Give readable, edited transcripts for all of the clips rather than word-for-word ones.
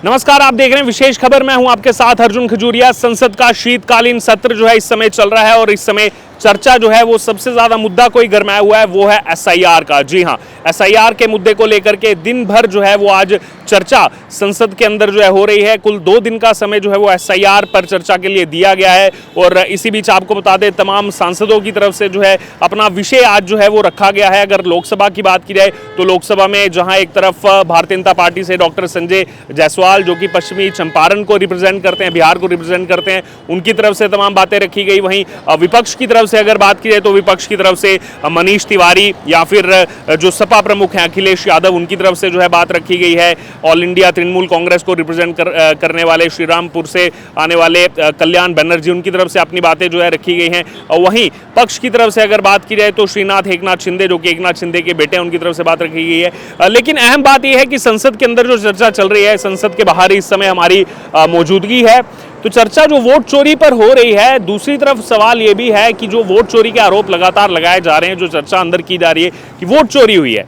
नमस्कार, आप देख रहे हैं विशेष खबर। मैं हूं आपके साथ अर्जुन खजूरिया। संसद का शीतकालीन सत्र जो है इस समय चल रहा है और इस समय चर्चा जो है वो सबसे ज्यादा मुद्दा कोई गरमाया हुआ है वो है एसआईआर का। जी हां, एसआईआर के मुद्दे को लेकर के दिन भर जो है वो आज चर्चा संसद के अंदर जो है हो रही है। कुल 2 दिन का समय जो है वो एसआईआर पर चर्चा के लिए दिया गया है और इसी बीच आपको बता दें तमाम सांसदों की तरफ से जो है अपना विषय आज जो है वो रखा गया है। अगर लोकसभा की बात की जाए तो लोकसभा में जहां एक तरफ भारतीय जनता पार्टी से डॉक्टर संजय जायसवाल जो कि पश्चिमी चंपारण को रिप्रेजेंट करते हैं, बिहार को रिप्रेजेंट करते हैं, उनकी तरफ से तमाम बातें रखी गई। वहीं विपक्ष की तरफ से अगर बात की जाए तो विपक्ष की तरफ से मनीष तिवारी या फिर जो सपा प्रमुख हैं अखिलेश यादव, उनकी तरफ से जो है बात रखी गई है। ऑल इंडिया तृणमूल कांग्रेस को रिप्रेजेंट करने वाले श्रीरामपुर से आने वाले कल्याण बनर्जी, उनकी तरफ से अपनी बातें जो है रखी गई हैं। और वहीं पक्ष की तरफ से अगर बात की जाए तो श्रीनाथ एकनाथ शिंदे जो कि एकनाथ शिंदे के बेटे हैं, उनकी तरफ से बात रखी गई है। लेकिन अहम बात यह है कि संसद के अंदर जो चर्चा चल रही है, संसद के बाहर इस समय हमारी मौजूदगी है, तो चर्चा जो वोट चोरी पर हो रही है। दूसरी तरफ सवाल यह भी है कि जो वोट चोरी के आरोप लगातार लगाए जा रहे हैं, जो चर्चा अंदर की जा रही है कि वोट चोरी हुई है,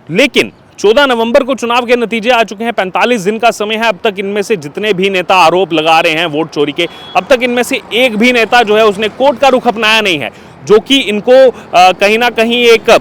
लेकिन 14 नवंबर को चुनाव के नतीजे आ चुके हैं। 45 दिन का समय है। अब तक इनमें से जितने भी नेता आरोप लगा रहे हैं वोट चोरी के, अब तक इनमें से एक भी नेता जो है उसने कोर्ट का रुख अपनाया नहीं है, जो कि इनको कहीं ना कहीं एक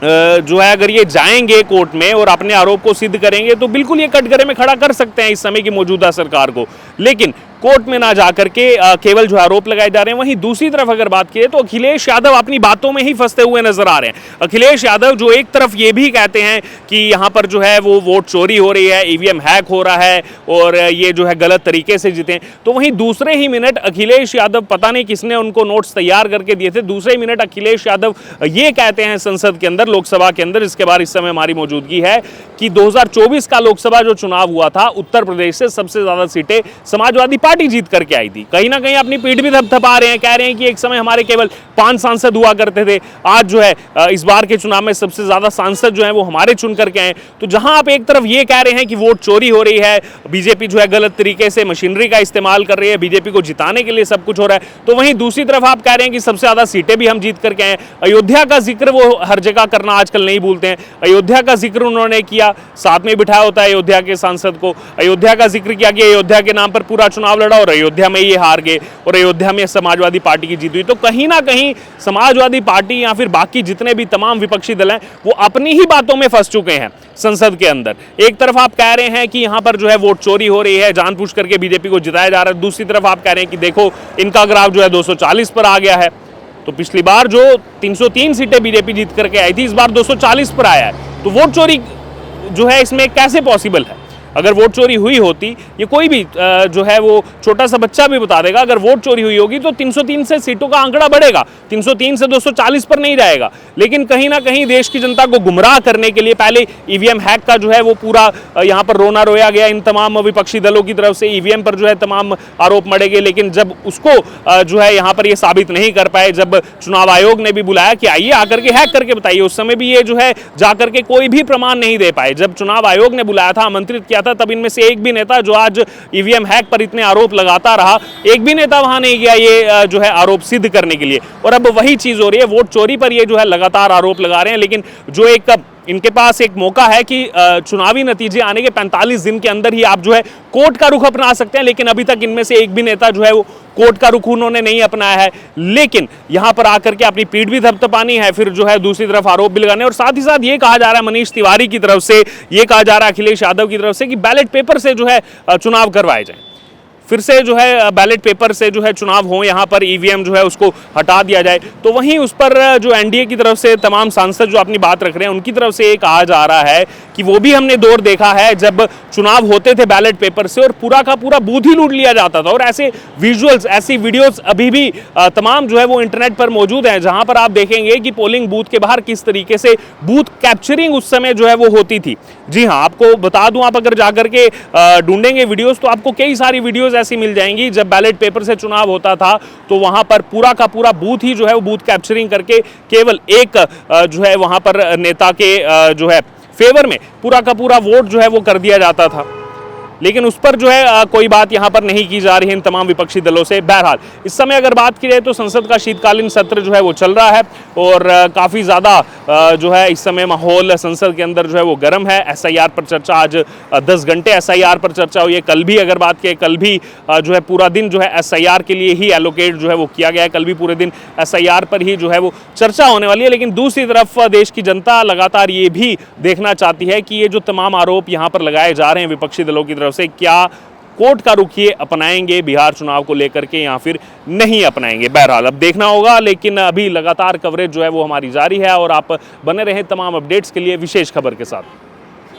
जो है अगर ये जाएंगे कोर्ट में और अपने आरोप को सिद्ध करेंगे तो बिल्कुल ये कटघरे में खड़ा कर सकते हैं इस समय की मौजूदा सरकार को। लेकिन कोर्ट में ना जाकर के केवल जो आरोप लगाए जा रहे हैं। वहीं दूसरी तरफ अगर बात की तो अखिलेश यादव अपनी बातों में ही फंसते हुए नजर आ रहे हैं। अखिलेश यादव जो एक तरफ ये भी कहते हैं कि यहाँ पर जो है वो वोट चोरी हो रही है, ईवीएम हैक हो रहा है और ये जो है गलत तरीके से जीते, तो वहीं दूसरे ही मिनट अखिलेश यादव, पता नहीं किसने उनको नोट्स तैयार करके दिए थे, दूसरे ही मिनट अखिलेश यादव ये कहते हैं संसद के अंदर, लोकसभा के अंदर, इसके बाद इस समय हमारी मौजूदगी है, कि 2024 का लोकसभा जो चुनाव हुआ था उत्तर प्रदेश से सबसे ज्यादा सीटें समाजवादी पार्टी जीत करके आई थी। कहीं ना कहीं अपनी पीठ भी थपथपा रहे हैं, कह रहे हैं कि एक समय हमारे केवल 5 सांसद हुआ करते थे, आज जो है इस बार के चुनाव में सबसे ज्यादा सांसद जो है वो हमारे चुन करके आए। तो जहां आप एक तरफ ये कह रहे हैं कि वोट चोरी हो रही है, बीजेपी जो है गलत तरीके से मशीनरी का इस्तेमाल कर रही है, बीजेपी को जिताने के लिए सब कुछ हो रहा है, तो वहीं दूसरी तरफ आप कह रहे हैं कि सबसे ज्यादा सीटें भी हम जीत करके आए। अयोध्या का जिक्र वो हर जगह करना आजकल नहीं भूलते हैं। अयोध्या का जिक्र उन्होंने किया, साथ में बिठाया होता है अयोध्या के सांसद को, अयोध्या का जिक्र किया कि अयोध्या के नाम पर पूरा चुनाव लड़ा और अयोध्या में ये हार गए और अयोध्या में समाजवादी पार्टी की जीत हुई। तो कहीं ना कहीं समाजवादी पार्टी या फिर बाकी जितने भी तमाम विपक्षी दल हैं वो अपनी ही बातों में फंस चुके हैं संसद के अंदर। एक तरफ आप कह रहे हैं कि यहां पर जो है वोट चोरी हो रही है, जानबूझ करके बीजेपी को जिताया जा रहा है, दूसरी तरफ आप कह रहे हैं कि देखो इनका ग्राफ जो है 240 पर आ गया है। तो पिछली बार जो 303 सीटें बीजेपी जीत करके आई थी, इस बार 240 पर आया है। तो वोट चोरी जो है इसमें कैसे पॉसिबल है? अगर वोट चोरी हुई होती, ये कोई भी जो है वो छोटा सा बच्चा भी बता देगा, अगर वोट चोरी हुई होगी तो 303 से सीटों का आंकड़ा बढ़ेगा, 303 से 240 पर नहीं जाएगा। लेकिन कहीं ना कहीं देश की जनता को गुमराह करने के लिए पहले ईवीएम हैक का जो है वो पूरा यहाँ पर रोना रोया गया इन तमाम विपक्षी दलों की तरफ से, ईवीएम पर जो है तमाम आरोप मढ़े गए। लेकिन जब उसको जो है यहाँ पर ये साबित नहीं कर पाए, जब चुनाव आयोग ने भी बुलाया कि आइए आकर के हैक करके बताइए, उस समय भी ये जो है जाकर के कोई भी प्रमाण नहीं दे पाए। जब चुनाव आयोग ने बुलाया था, आमंत्रित किया था, तब इनमें से एक भी नेता जो आज ईवीएम हैक पर इतने आरोप लगाता रहा, एक भी नेता वहां नहीं गया ये जो है आरोप सिद्ध करने के लिए। और अब वही चीज हो रही है, वोट चोरी पर ये जो है लगातार आरोप लगा रहे हैं। लेकिन जो एक इनके पास एक मौका है कि चुनावी नतीजे आने के 45 दिन के अंदर ही आप जो है कोर्ट का रुख अपना सकते हैं, लेकिन अभी तक इनमें से एक भी नेता जो है वो कोर्ट का रुख उन्होंने नहीं अपनाया है। लेकिन यहां पर आकर के अपनी पीठ भी थपथपानी है, फिर जो है दूसरी तरफ आरोप भी लगाने। और साथ ही साथ ये कहा जा रहा है मनीष तिवारी की तरफ से, ये कहा जा रहा है अखिलेश यादव की तरफ से कि बैलेट पेपर से जो है चुनाव करवाए जाए, फिर से जो है बैलेट पेपर से जो है चुनाव हो, यहाँ पर ईवीएम जो है उसको हटा दिया जाए। तो वहीं उस पर जो एनडीए की तरफ से तमाम सांसद जो अपनी बात रख रहे हैं, उनकी तरफ से ये कहा जा रहा है कि वो भी हमने दौर देखा है जब चुनाव होते थे बैलेट पेपर से और पूरा का पूरा बूथ ही लूट लिया जाता था। और ऐसे विजुअल्स, ऐसी वीडियोस अभी भी तमाम जो है वो इंटरनेट पर मौजूद हैं, जहां पर आप देखेंगे कि पोलिंग बूथ के बाहर किस तरीके से बूथ कैप्चरिंग उस समय जो है वो होती थी। जी हाँ, आपको बता दूं, आप अगर जाकर के ढूंढेंगे वीडियोस तो आपको कई सारी वीडियोस ऐसी मिल जाएंगी। जब बैलेट पेपर से चुनाव होता था तो वहां पर पूरा का पूरा बूथ ही जो है वो बूथ कैप्चरिंग करके केवल एक जो है वहां पर नेता के जो है फेवर में पूरा का पूरा वोट जो है वो कर दिया जाता था। लेकिन उस पर जो है कोई बात यहाँ पर नहीं की जा रही है इन तमाम विपक्षी दलों से। बहरहाल इस समय अगर बात की जाए तो संसद का शीतकालीन सत्र जो है वो चल रहा है और काफ़ी ज़्यादा जो है इस समय माहौल संसद के अंदर जो है वो गर्म है। एसआईआर पर चर्चा आज 10 घंटे एसआईआर पर चर्चा हुई है। कल भी अगर बात करें, कल भी जो है पूरा दिन जो है एसआईआर के लिए ही एलोकेट जो है वो किया गया है। कल भी पूरे दिन एसआईआर पर ही जो है वो चर्चा होने वाली है। लेकिन दूसरी तरफ देश की जनता लगातार ये भी देखना चाहती है कि ये जो तमाम आरोप यहाँ पर लगाए जा रहे हैं विपक्षी दलों की तरफ से, क्या कोर्ट का रुख ये अपनाएंगे बिहार चुनाव को लेकर के या फिर नहीं अपनाएंगे। बहरहाल अब देखना होगा, लेकिन अभी लगातार कवरेज जो है वो हमारी जारी है और आप बने रहें तमाम अपडेट्स के लिए विशेष खबर के साथ।